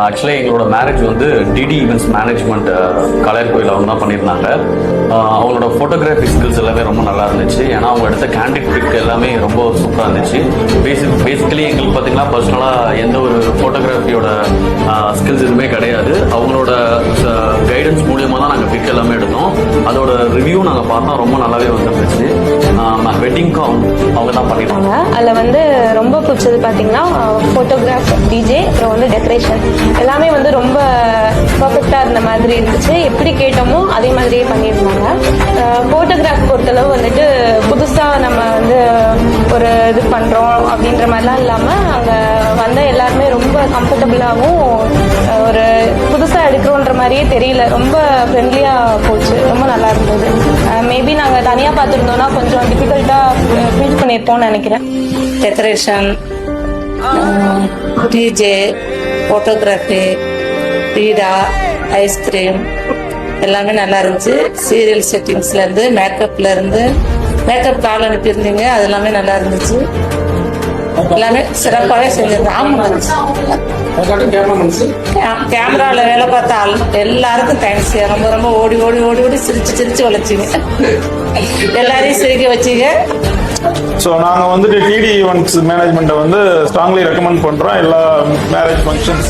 Actually எங்களோட marriage வந்து DD events management கலையர் கோயில் அவங்க தான் பண்ணியிருந்தாங்க. அவங்களோட ஃபோட்டோகிராஃபி ஸ்கில்ஸ் எல்லாமே ரொம்ப நல்லா இருந்துச்சு. ஏன்னா அவங்க எடுத்த கேண்டிட் பிக் எல்லாமே ரொம்ப சூப்பராக இருந்துச்சு. பேசிக்கலி எங்களுக்கு பார்த்தீங்கன்னா பர்சனலாக எந்த ஒரு ஃபோட்டோகிராஃபியோட ஸ்கில்ஸ் எதுவுமே கிடையாது. அவங்களோட கைடன்ஸ் மூலியமாக தான் நாங்கள் பிக் எல்லாமே எடுத்தோம். அதோட ரிவ்யூ நாங்கள் பார்த்தோம், ரொம்ப நல்லாவே வந்துருந்துச்சு. வெட்டிங்க்கும் அவங்க தான் பண்ணிட்டாங்க. அதில் வந்து ரொம்ப பிடிச்சது பார்த்தீங்கன்னா ஃபோட்டோகிராஃப், டிஜே, அப்புறம் வந்து டெக்கரேஷன் எல்லாமே வந்து ரொம்ப பர்ஃபெக்டாக இருந்த மாதிரி இருந்துச்சு. எப்படி கேட்டோமோ அதே மாதிரியே பண்ணியிருந்தாங்க. ஃபோட்டோகிராஃப் பொறுத்தளவு வந்துட்டு புதுசாக நம்ம வந்து ஒரு இது பண்ணுறோம் அப்படின்ற மாதிரிலாம் இல்லாமல் அங்கே வந்த எல்லாருமே ரொம்ப கம்ஃபர்டபுளாகவும் ஒரு புதுசாக எடுக்கிறோன்ற மாதிரியே தெரியல. ரொம்ப ஃப்ரெண்ட்லியாக போச்சு, ரொம்ப நல்லா இருந்தது. மேபி நாங்கள் தனியாக பார்த்துருந்தோம்னா கொஞ்சம் டிஃபிகல்ட்டாக ஃபீல் பண்ணியிருப்போம்னு நினைக்கிறேன். டெக்கரேஷன், டிஜே, ஃபோட்டோகிராஃபி, பீடா, ஐஸ்கிரீம் எல்லாமே நல்லா இருந்துச்சு. சீரியல் செட்டிங்ஸ்லேருந்து மேக்கப்லேருந்து மேக்கப் கால் அனுப்பியிருந்தீங்க, அது எல்லாமே நல்லா இருந்துச்சு. எல்லாமே சிறப்பாகவே செஞ்சிருந்தேன். கேமராவில் வேலை பார்த்த எல்லாருக்கும் தேங்க்ஸ். ரொம்ப ரொம்ப ஓடி ஓடி ஓடி ஓடி சிரிச்சு வளைச்சிங்க, எல்லாரையும் சிரிக்க வச்சிங்க. ஸோ நாங்கள் வந்துட்டு டிடி ஈவெண்ட்ஸ் மேனேஜ்மெண்ட்டை வந்து ஸ்ட்ராங்லி ரெக்கமெண்ட் பண்ணுறோம் எல்லா மேரேஜ் ஃபங்க்ஷன்ஸ்